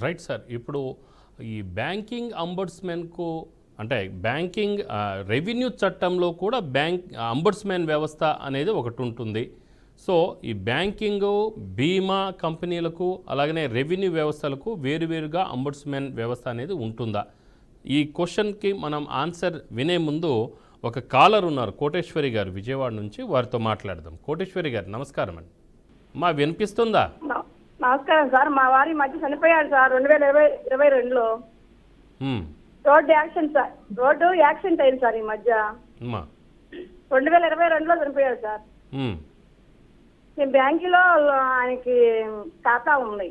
Right sir. ఇప్పుడు ఈ banking అంబడ్స్మెన్కు అంటే బ్యాంకింగ్ రెవెన్యూ చట్టంలో కూడా అంబడ్స్మెన్ వ్యవస్థ అనేది ఒకటి ఉంటుంది. సో ఈ బ్యాంకింగు, బీమా కంపెనీలకు అలాగనే రెవెన్యూ వ్యవస్థలకు వేరువేరుగా అంబడ్స్మెన్ వ్యవస్థ అనేది ఉంటుందా? ఈ క్వశ్చన్కి మనం ఆన్సర్ వినే ముందు ఒక కాలర్ ఉన్నారు, కోటేశ్వరి గారు విజయవాడ నుంచి, వారితో మాట్లాడదాం. కోటేశ్వరి గారు నమస్కారం అండి. మా వినిపిస్తుందా? నమస్కారం సార్. మా వారి మధ్య చనిపోయాడు సార్ 2022లో. రోడ్డు యాక్సిడెంట్ అయింది సార్. ఈ మధ్య 2022లో చనిపోయాడు సార్. నేను బ్యాంకులో ఆయనకి ఖాతా ఉంది,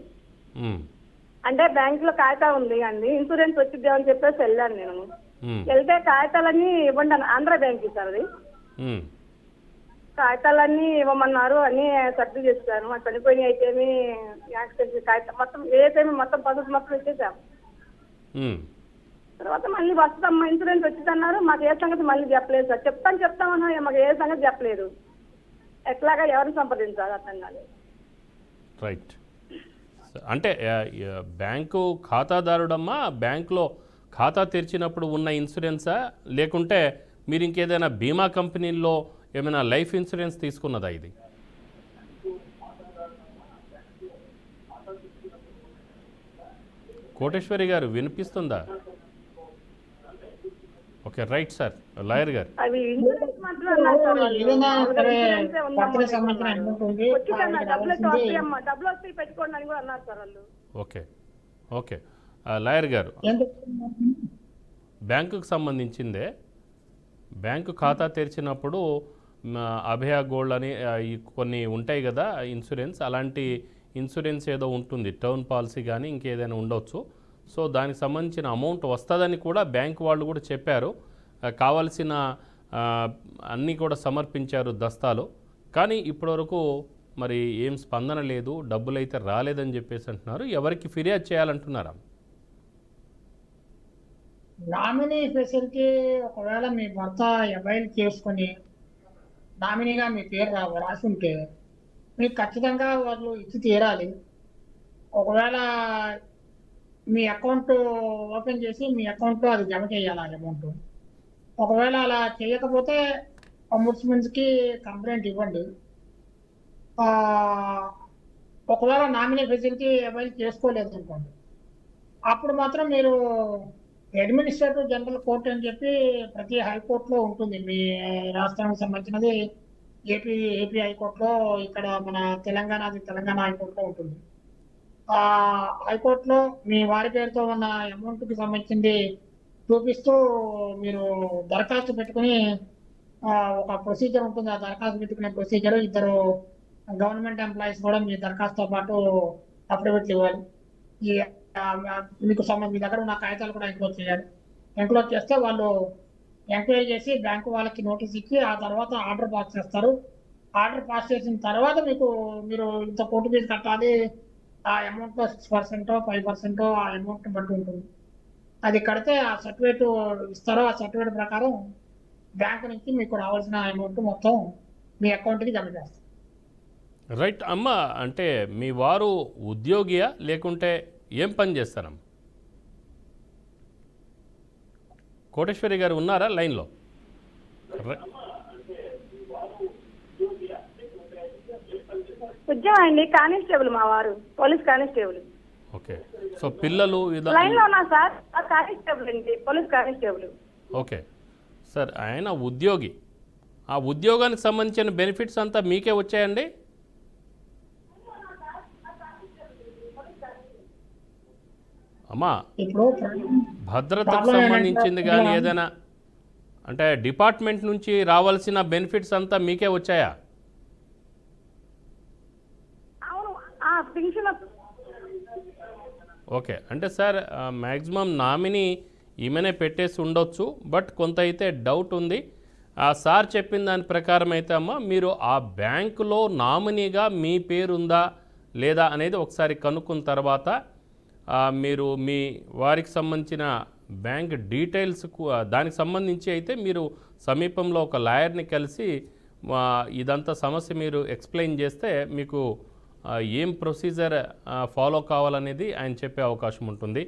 అంటే బ్యాంకులో ఖాతా ఉంది అండి, ఇన్సూరెన్స్ వచ్చిద్ది అని చెప్పేసి వెళ్ళాను నేను. వెళ్తే కాగితాలన్నీ ఇవ్వండి అని, ఆంధ్ర బ్యాంక్ సార్ అది, కాగితాలన్నీ ఇవ్వమన్నారు, అన్ని సర్ది చేశాను. చనిపోయిన అయితేమి యాక్సిడెంట్ కాగితం మొత్తం ఏదైతే మొత్తం పద్ధతి మొత్తం ఇచ్చేసాం. తర్వాత మళ్ళీ వస్తుందమ్మా ఇన్సూరెన్స్ వచ్చింది అన్నారు. మాకు ఏ సంగతి మళ్ళీ చెప్పలేదు సార్. చెప్తామన్నా మాకు ఏ సంగతి చెప్పలేదు. ఎట్లాగా ఎవరిని సంప్రదించాలి అర్థం కాలేదు. రైట్. అంటే బ్యాంకు ఖాతాదారుడమ్మా, బ్యాంకులో ఖాతా తెరిచినప్పుడు ఉన్న ఇన్సూరెన్సా, లేకుంటే మీరు ఇంకేదైనా బీమా కంపెనీల్లో ఏమైనా లైఫ్ ఇన్సూరెన్స్ తీసుకున్నదా? ఇది కోటేశ్వరి గారు వినిపిస్తుందా? Okay right sir. లాయర్ గారు ఓకే ఓకే లాయర్ గారు, బ్యాంకుకు సంబంధించిందే, బ్యాంకు ఖాతా తెరిచినప్పుడు అభయ గోల్డ్ అని కొన్ని ఉంటాయి కదా ఇన్సూరెన్స్, అలాంటి ఇన్సూరెన్స్ ఏదో ఉంటుంది, టర్మ్ పాలసీ కానీ ఇంకేదైనా ఉండొచ్చు. సో దానికి సంబంధించిన అమౌంట్ వస్తుందని కూడా బ్యాంకు వాళ్ళు కూడా చెప్పారు. కావాల్సిన అన్నీ కూడా సమర్పించారు దస్తాలు. కానీ ఇప్పటివరకు మరి ఏం స్పందన లేదు, డబ్బులు అయితే రాలేదని చెప్పేసి అంటున్నారు. ఎవరికి ఫిర్యాదు చేయాలంటున్నారా? నామినీ ఫెసిలిటీ ఒకవేళ మీ భర్త అవైల్ చేసుకొని నామినీగా మీ పేరు రాసి ఉంటే మీకు ఖచ్చితంగా వాళ్ళు ఇచ్చి తీరాలి. ఒకవేళ మీ అకౌంట్ ఓపెన్ చేసి మీ అకౌంట్లో అది జమ చేయాలి అమౌంట్. ఒకవేళ అలా చేయకపోతే అంబుడ్స్మెన్స్కి కంప్లైంట్ ఇవ్వండి. ఒకవేళ నామినీ ఫెసిలిటీ అవైల్ చేసుకోలేదు అనుకోండి, అప్పుడు మాత్రం మీరు అడ్మినిస్ట్రేటివ్ జనరల్ కోర్ట్ అని చెప్పి ప్రతి హైకోర్టులో ఉంటుంది. మీ రాష్ట్రానికి సంబంధించినది ఏపీ హైకోర్టులో, ఇక్కడ మన తెలంగాణ హైకోర్టులో ఉంటుంది. హైకోర్టులో మీ వారి పేరుతో ఉన్న అమౌంట్కి సంబంధించింది చూపిస్తూ మీరు దరఖాస్తు పెట్టుకుని, ఒక ప్రొసీజర్ ఉంటుంది. ఆ దరఖాస్తు పెట్టుకునే ప్రొసీజర్, ఇద్దరు గవర్నమెంట్ ఎంప్లాయీస్ కూడా మీ దరఖాస్తుతో పాటు అఫిడవిట్లు ఇవ్వాలి. మీకు మీ దగ్గర ఉన్న కాగితాలు కూడా ఎంక్లోజ్ చేయాలి. ఎంక్లోజ్ చేస్తే వాళ్ళు ఎంక్వైరీ చేసి బ్యాంకు వాళ్ళకి నోటీస్ ఇచ్చి ఆ తర్వాత ఆర్డర్ పాస్ చేస్తారు. ఆర్డర్ పాస్ చేసిన తర్వాత మీరు ఇంత కోర్టు ఫీజు కట్టాలి, ఆ అమౌంట్లో 6% 5% ఆ అమౌంట్ బట్టి ఉంటుంది. అది కడితే ఆ సర్టిఫికేట్ ఇస్తారో, ఆ సర్టిఫికేట్ ప్రకారం బ్యాంకు నుంచి మీకు రావాల్సిన అమౌంట్ మొత్తం మీ అకౌంట్కి జమ చేస్తారు. రైట్ అమ్మ. అంటే మీ వారు ఉద్యోగియా లేకుంటే ఏం పని చేస్తారమ్మ? కోటేశ్వరి గారు ఉన్నారా లైన్లో? ఉద్యోగం అండి, కానిస్టేబుల్. మా వారు పోలీస్ కానిస్టేబుల్. ఓకే. సో పిల్లలు లైన్లో ఉన్నా సార్. కానిస్టేబుల్ అండి, పోలీస్ కానిస్టేబుల్. Okay sir. ఆయన ఉద్యోగి. ఆ ఉద్యోగానికి సంబంధించిన బెనిఫిట్స్ అంతా మీకే వచ్చాయండి? అమ్మా, భద్రతకు సంబంధించింది కానీ ఏదైనా అంటే డిపార్ట్మెంట్ నుంచి రావాల్సిన బెనిఫిట్స్ అంతా మీకే వచ్చాయా? ఓకే. అంటే సార్ మ్యాక్సిమం నామినీ ఈమెనే పెట్టేసి ఉండొచ్చు, బట్ కొంత అయితే డౌట్ ఉంది. ఆ సార్ చెప్పిన దాని ప్రకారం అయితే అమ్మ, మీరు ఆ బ్యాంకులో నామినీగా మీ పేరుందా లేదా అనేది ఒకసారి కనుక్కున్న తర్వాత మీరు మీ వారికి సంబంధించిన బ్యాంక్ డీటెయిల్స్కు దానికి సంబంధించి అయితే మీరు సమీపంలో ఒక లాయర్ని కలిసి ఇదంతా సమస్య మీరు ఎక్స్ప్లెయిన్ చేస్తే మీకు ఏం ప్రొసీజర్ ఫాలో కావాలనేది ఆయన చెప్పే అవకాశం ఉంటుంది.